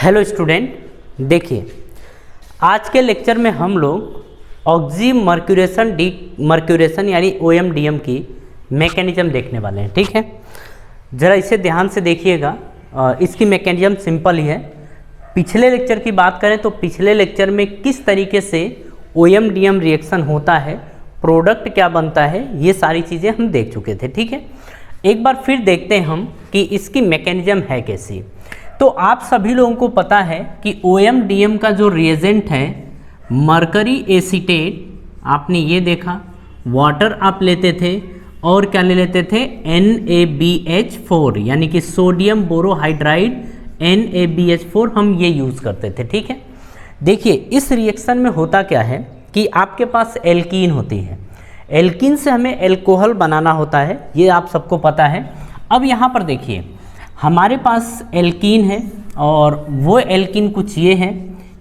Hello student, देखिए आज के लेक्चर में हम लोग मर्क्यूरेशन यानी OM/DM की मैकेनिज्म देखने वाले हैं। ठीक है, ज़रा इसे ध्यान से देखिएगा। इसकी मैकेनिज्म सिंपल ही है। पिछले लेक्चर की बात करें तो पिछले लेक्चर में किस तरीके से OM/DM रिएक्शन होता है, प्रोडक्ट क्या बनता है, ये सारी चीज़ें हम देख चुके थे। ठीक है, एक बार फिर देखते हैं हम कि इसकी मैकेनिज्म है कैसी। तो आप सभी लोगों को पता है कि OM/DM का जो रिएजेंट है मरकरी एसीटेट, आपने ये देखा, वाटर आप लेते थे और क्या ले लेते थे, NaBH4 यानी कि सोडियम बोरोहाइड्राइड NaBH4 हम ये यूज़ करते थे। ठीक है, देखिए इस रिएक्शन में होता क्या है कि आपके पास एल्कीन होती है, एल्कीन से हमें एल्कोहल बनाना होता है, ये आप सबको पता है। अब यहाँ पर देखिए हमारे पास एल्कीन है और वो एल्कीन कुछ ये है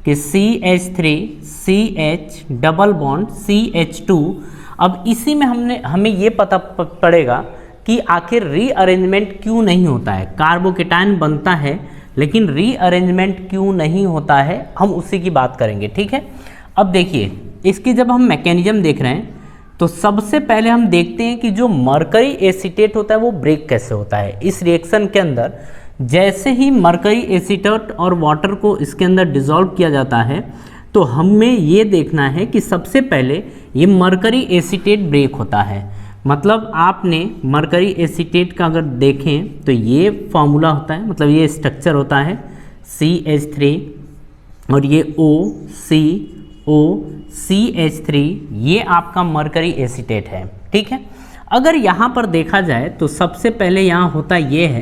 कि CH3CH डबल बॉन्ड CH2। अब इसी में हमें ये पता पड़ेगा कि आखिर रीअरेंजमेंट क्यों नहीं होता है। कार्बोकेटायन बनता है लेकिन रीअरेंजमेंट क्यों नहीं होता है, हम उसी की बात करेंगे। ठीक है, अब देखिए इसकी जब हम मैकेनिज्म देख रहे हैं तो सबसे पहले हम देखते हैं कि जो मरकरी एसीटेट होता है वो ब्रेक कैसे होता है। इस रिएक्शन के अंदर जैसे ही मरकरी एसीटेट और वाटर को इसके अंदर डिसॉल्व किया जाता है तो हमें ये देखना है कि सबसे पहले ये मरकरी एसीटेट ब्रेक होता है। मतलब आपने मरकरी एसीटेट का अगर देखें तो ये फॉर्मूला होता है, मतलब ये स्ट्रक्चर होता है CH3 और ये OCH3, ये आपका मरकरी एसीटेट है। ठीक है, अगर यहाँ पर देखा जाए तो सबसे पहले यहाँ होता ये है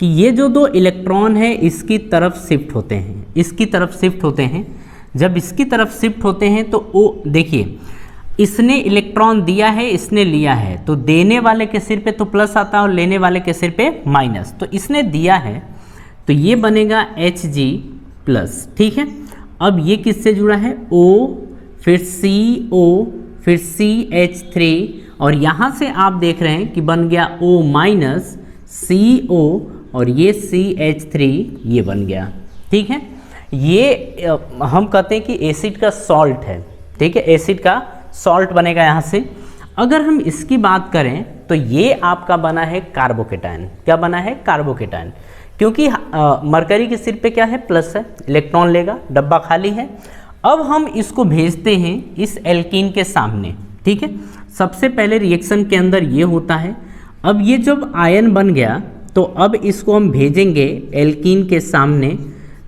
कि ये जो दो इलेक्ट्रॉन है इसकी तरफ शिफ्ट होते हैं, इसकी तरफ शिफ्ट होते हैं। जब इसकी तरफ शिफ्ट होते हैं तो देखिए इसने इलेक्ट्रॉन दिया है, इसने लिया है, तो देने वाले के सिर पे तो प्लस आता है और लेने वाले के सिर पे माइनस। तो इसने दिया है तो ये बनेगा Hg+। ठीक है, अब ये किससे जुड़ा है, O, फिर CO, फिर CH3 और यहाँ से आप देख रहे हैं कि बन गया O- CO और ये CH3 ये बन गया। ठीक है, ये हम कहते हैं कि एसिड का सॉल्ट है। ठीक है, एसिड का सॉल्ट बनेगा यहाँ से। अगर हम इसकी बात करें तो ये आपका बना है कार्बोकेटायन। क्या बना है, कार्बोकेटायन, क्योंकि मरकरी के सिर पे क्या है, प्लस है, इलेक्ट्रॉन लेगा, डब्बा खाली है। अब हम इसको भेजते हैं इस एल्कीन के सामने। ठीक है, सबसे पहले रिएक्शन के अंदर ये होता है। अब ये जब आयन बन गया तो अब इसको हम भेजेंगे एल्कीन के सामने,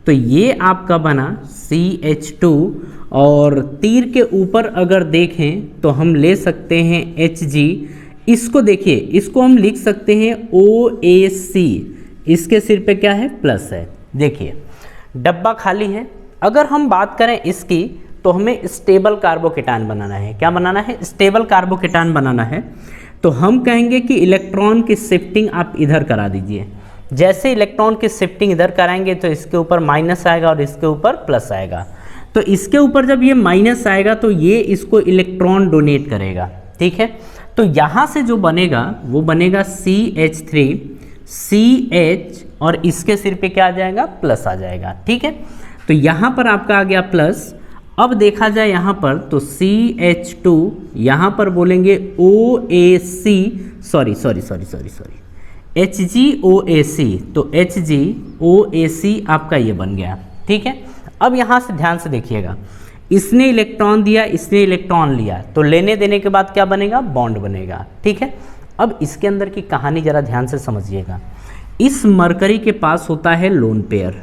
तो ये आपका बना CH2 और तीर के ऊपर अगर देखें तो हम ले सकते हैं Hg। इसको देखिए, इसको हम लिख सकते हैं OAC, इसके सिर पे क्या है, प्लस है। देखिए डब्बा खाली है। अगर हम बात करें इसकी तो हमें स्टेबल कार्बोकेटायन बनाना है। क्या बनाना है, स्टेबल कार्बोकेटायन बनाना है। तो हम कहेंगे कि इलेक्ट्रॉन की शिफ्टिंग आप इधर करा दीजिए। जैसे इलेक्ट्रॉन की शिफ्टिंग इधर कराएंगे तो इसके ऊपर माइनस आएगा और इसके ऊपर प्लस आएगा। तो इसके ऊपर जब ये माइनस आएगा तो ये इसको इलेक्ट्रॉन डोनेट करेगा। ठीक है, तो यहाँ से जो बनेगा वो बनेगा CH3 CH और इसके सिर पे क्या आ जाएगा, प्लस आ जाएगा। ठीक है, तो यहाँ पर आपका आ गया प्लस। अब देखा जाए यहाँ पर तो CH2, यहाँ पर बोलेंगे OAC, सॉरी HgOAC, तो HgOAC आपका ये बन गया। ठीक है, अब यहाँ से ध्यान से देखिएगा, इसने इलेक्ट्रॉन दिया, इसने इलेक्ट्रॉन लिया, तो लेने देने के बाद क्या बनेगा, बॉन्ड बनेगा। ठीक है, अब इसके अंदर की कहानी ज़रा ध्यान से समझिएगा। इस मरकरी के पास होता है लोन पेयर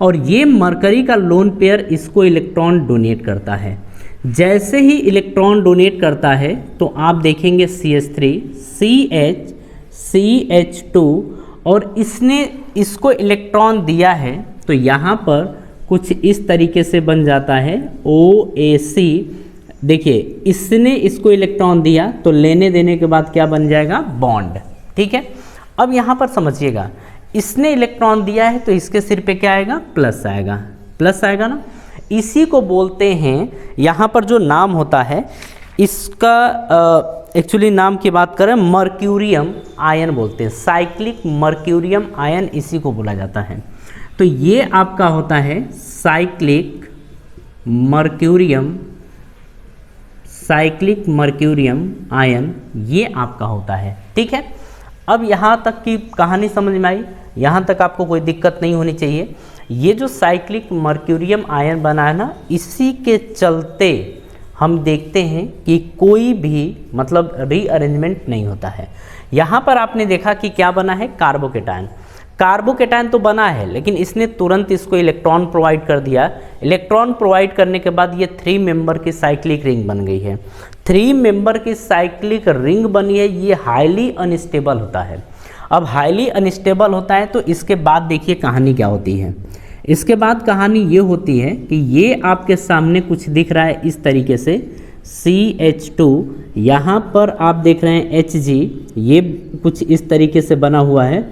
और ये मरकरी का लोन पेयर इसको इलेक्ट्रॉन डोनेट करता है। जैसे ही इलेक्ट्रॉन डोनेट करता है तो आप देखेंगे CH3 CH CH2 और इसने इसको इलेक्ट्रॉन दिया है तो यहाँ पर कुछ इस तरीके से बन जाता है OAC। देखिए इसने इसको इलेक्ट्रॉन दिया तो लेने देने के बाद क्या बन जाएगा, बॉन्ड। ठीक है, अब यहाँ पर समझिएगा, इसने इलेक्ट्रॉन दिया है तो इसके सिर पे क्या आएगा, प्लस आएगा, प्लस आएगा ना। इसी को बोलते हैं, यहाँ पर जो नाम होता है इसका एक्चुअली नाम की बात करें मर्क्यूरियम आयन बोलते हैं, साइक्लिक मर्क्यूरियम आयन इसी को बोला जाता है। तो ये आपका होता है साइक्लिक मर्क्यूरियम आयन, ये आपका होता है। ठीक है, अब यहाँ तक की कहानी समझ में आई, यहाँ तक आपको कोई दिक्कत नहीं होनी चाहिए। ये जो साइक्लिक मर्क्यूरियम आयन बना है ना, इसी के चलते हम देखते हैं कि कोई भी मतलब रीअरेंजमेंट नहीं होता है। यहाँ पर आपने देखा कि क्या बना है, कार्बोकेटायन। कार्बोकेटायन तो बना है, लेकिन इसने तुरंत इसको इलेक्ट्रॉन प्रोवाइड कर दिया। इलेक्ट्रॉन प्रोवाइड करने के बाद ये 3 मेंबर की साइक्लिक रिंग बन गई है। 3 मेंबर की साइक्लिक रिंग बनी है, ये हाईली अनस्टेबल होता है। अब हाईली अनस्टेबल होता है तो इसके बाद देखिए कहानी क्या होती है। इसके बाद कहानी ये होती है कि ये आपके सामने कुछ दिख रहा है इस तरीके से CH2, यहाँ पर आप देख रहे हैं Hg, ये कुछ इस तरीके से बना हुआ है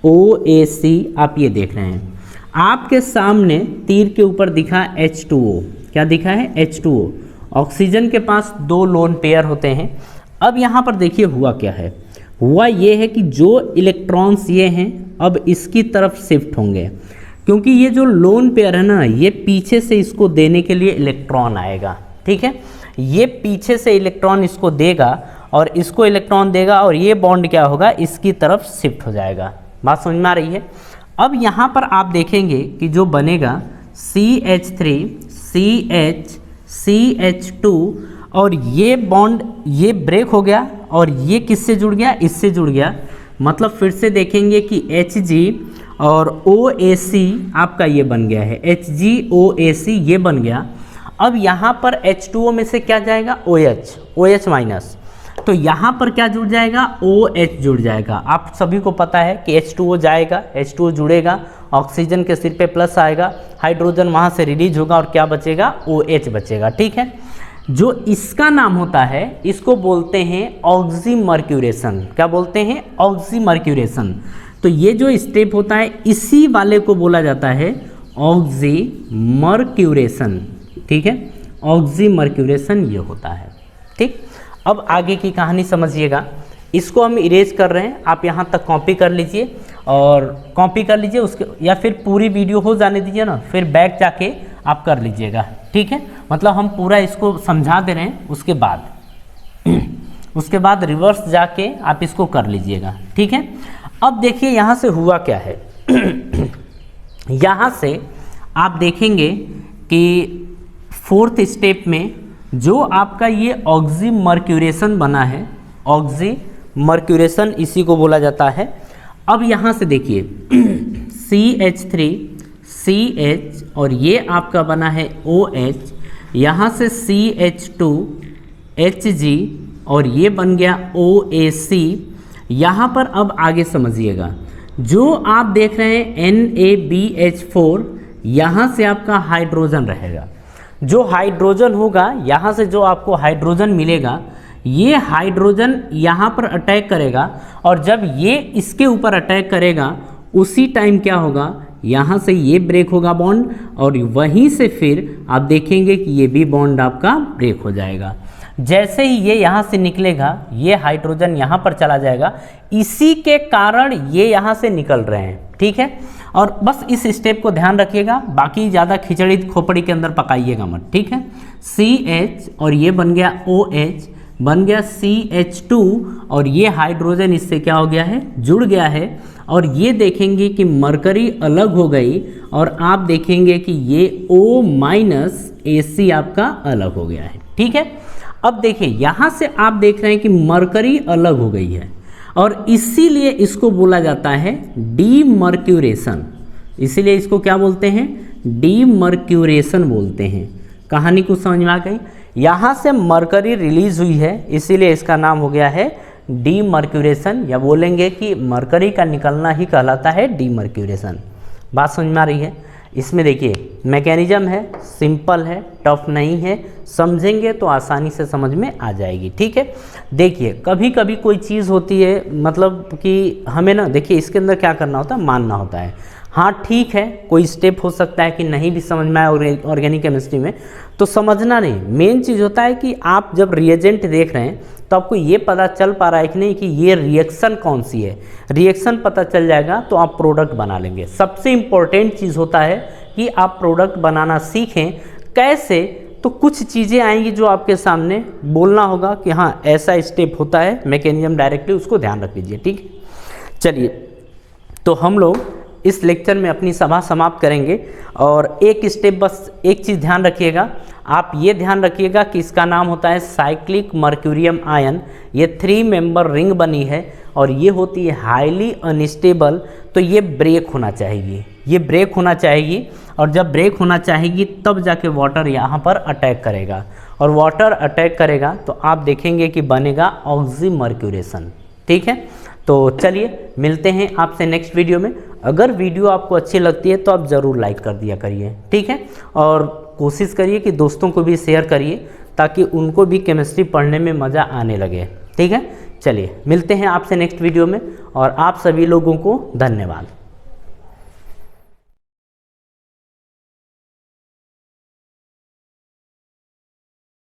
OAC, आप ये देख रहे हैं। आपके सामने तीर के ऊपर दिखा H2O, क्या दिखा है H2O। ऑक्सीजन के पास 2 लोन पेयर होते हैं। अब यहाँ पर देखिए हुआ क्या है, हुआ ये है कि जो इलेक्ट्रॉन्स ये हैं अब इसकी तरफ शिफ्ट होंगे, क्योंकि ये जो लोन पेयर है ना, ये पीछे से इसको देने के लिए इलेक्ट्रॉन आएगा। ठीक है, ये पीछे से इलेक्ट्रॉन इसको देगा और इसको इलेक्ट्रॉन देगा और ये बॉन्ड क्या होगा, इसकी तरफ शिफ्ट हो जाएगा। बात समझ में आ रही है। अब यहाँ पर आप देखेंगे कि जो बनेगा CH3 CH2 और ये बॉन्ड ये ब्रेक हो गया और ये किससे जुड़ गया, इससे जुड़ गया। मतलब फिर से देखेंगे कि Hg और OAC आपका ये बन गया है, HgOAC ये बन गया। अब यहाँ पर H2O में से क्या जाएगा, OH माइनस, तो यहाँ पर क्या जुड़ जाएगा, OH जुड़ जाएगा। आप सभी को पता है कि H2O जाएगा, H2O जुड़ेगा, ऑक्सीजन के सिर पे प्लस आएगा, हाइड्रोजन वहाँ से रिलीज होगा और क्या बचेगा, OH बचेगा। ठीक है, जो इसका नाम होता है इसको बोलते हैं ऑक्सीमर्क्यूरेशन। क्या बोलते हैं, ऑक्सीमर्क्यूरेशन। तो ये जो स्टेप होता है इसी वाले को बोला जाता है ऑक्सीमर्क्यूरेशन। ठीक है, ऑक्सीमर्क्यूरेशन ये होता है। ठीक, अब आगे की कहानी समझिएगा। इसको हम इरेज कर रहे हैं, आप यहाँ तक कॉपी कर लीजिए और कॉपी कर लीजिए उसके, या फिर पूरी वीडियो हो जाने दीजिए ना, फिर बैक जाके आप कर लीजिएगा। ठीक है, मतलब हम पूरा इसको समझा दे रहे हैं, उसके बाद रिवर्स जाके आप इसको कर लीजिएगा। ठीक है, अब देखिए यहाँ से हुआ क्या है। यहाँ से आप देखेंगे कि 4th स्टेप में जो आपका ये ऑक्सीमर्क्यूरेशन बना है, ऑक्सीमर्क्यूरेशन इसी को बोला जाता है। अब यहाँ से देखिए CH3 CH और ये आपका बना है OH, यहाँ से CH2 Hg और ये बन गया OAC। यहाँ पर अब आगे समझिएगा, जो आप देख रहे हैं NaBH4, यहाँ से आपका हाइड्रोजन रहेगा। जो हाइड्रोजन होगा, यहाँ से जो आपको हाइड्रोजन मिलेगा, ये हाइड्रोजन यहाँ पर अटैक करेगा और जब ये इसके ऊपर अटैक करेगा उसी टाइम क्या होगा, यहाँ से ये ब्रेक होगा बॉन्ड और वहीं से फिर आप देखेंगे कि ये भी बॉन्ड आपका ब्रेक हो जाएगा। जैसे ही ये यहाँ से निकलेगा, ये हाइड्रोजन यहाँ पर चला जाएगा, इसी के कारण ये यहाँ से निकल रहे हैं। ठीक है, और बस इस स्टेप को ध्यान रखिएगा, बाकी ज़्यादा खिचड़ी खोपड़ी के अंदर पकाइएगा मत। ठीक है, CH और ये बन गया OH, बन गया CH2 और ये हाइड्रोजन इससे क्या हो गया है, जुड़ गया है। और ये देखेंगे कि मरकरी अलग हो गई और आप देखेंगे कि ये O-AC आपका अलग हो गया है। ठीक है, अब देखिए यहाँ से आप देख रहे हैं कि मरकरी अलग हो गई है और इसीलिए इसको बोला जाता है डीमर्क्यूरेशन। इसीलिए इसको क्या बोलते हैं, डीमर्क्यूरेशन बोलते हैं। कहानी कुछ समझ में आ गई। यहाँ से मरकरी रिलीज हुई है, इसीलिए इसका नाम हो गया है डीमर्क्यूरेशन, या बोलेंगे कि मरकरी का निकलना ही कहलाता है डीमर्क्यूरेशन। बात समझ में आ रही है। इसमें देखिए मैकेनिज्म है, सिंपल है, टफ नहीं है, समझेंगे तो आसानी से समझ में आ जाएगी। ठीक है, देखिए कभी कभी कोई चीज़ होती है, मतलब कि हमें ना, देखिए इसके अंदर क्या करना होता है, मानना होता है। हाँ ठीक है, कोई स्टेप हो सकता है कि नहीं भी समझ में आए ऑर्गेनिक केमिस्ट्री में, तो समझना नहीं, मेन चीज़ होता है कि आप जब रिएजेंट देख रहे हैं तो आपको ये पता चल पा रहा है कि नहीं कि ये रिएक्शन कौन सी है। रिएक्शन पता चल जाएगा तो आप प्रोडक्ट बना लेंगे। सबसे इम्पोर्टेंट चीज़ होता है कि आप प्रोडक्ट बनाना सीखें। कैसे? तो कुछ चीज़ें आएंगी जो आपके सामने बोलना होगा कि हाँ ऐसा स्टेप होता है, मैकेनिज्म डायरेक्टली, उसको ध्यान रख लीजिए। ठीक है, चलिए तो हम लोग इस लेक्चर में अपनी सभा समाप्त करेंगे। और एक स्टेप, बस एक चीज़ ध्यान रखिएगा, आप ये ध्यान रखिएगा कि इसका नाम होता है साइक्लिक मर्क्यूरियम आयन। ये 3 मेंबर रिंग बनी है और ये होती है हाईली अनस्टेबल। तो ये ब्रेक होना चाहिए, ये ब्रेक होना चाहिए, और जब ब्रेक होना चाहिए तब जाके वाटर यहाँ पर अटैक करेगा, और वाटर अटैक करेगा तो आप देखेंगे कि बनेगा ऑक्सीमर्क्यूरेशन। ठीक है, तो चलिए मिलते हैं आपसे नेक्स्ट वीडियो में। अगर वीडियो आपको अच्छी लगती है तो आप ज़रूर लाइक कर दिया करिए। ठीक है, और कोशिश करिए कि दोस्तों को भी शेयर करिए ताकि उनको भी केमिस्ट्री पढ़ने में मज़ा आने लगे। ठीक है, चलिए मिलते हैं आपसे नेक्स्ट वीडियो में, और आप सभी लोगों को धन्यवाद।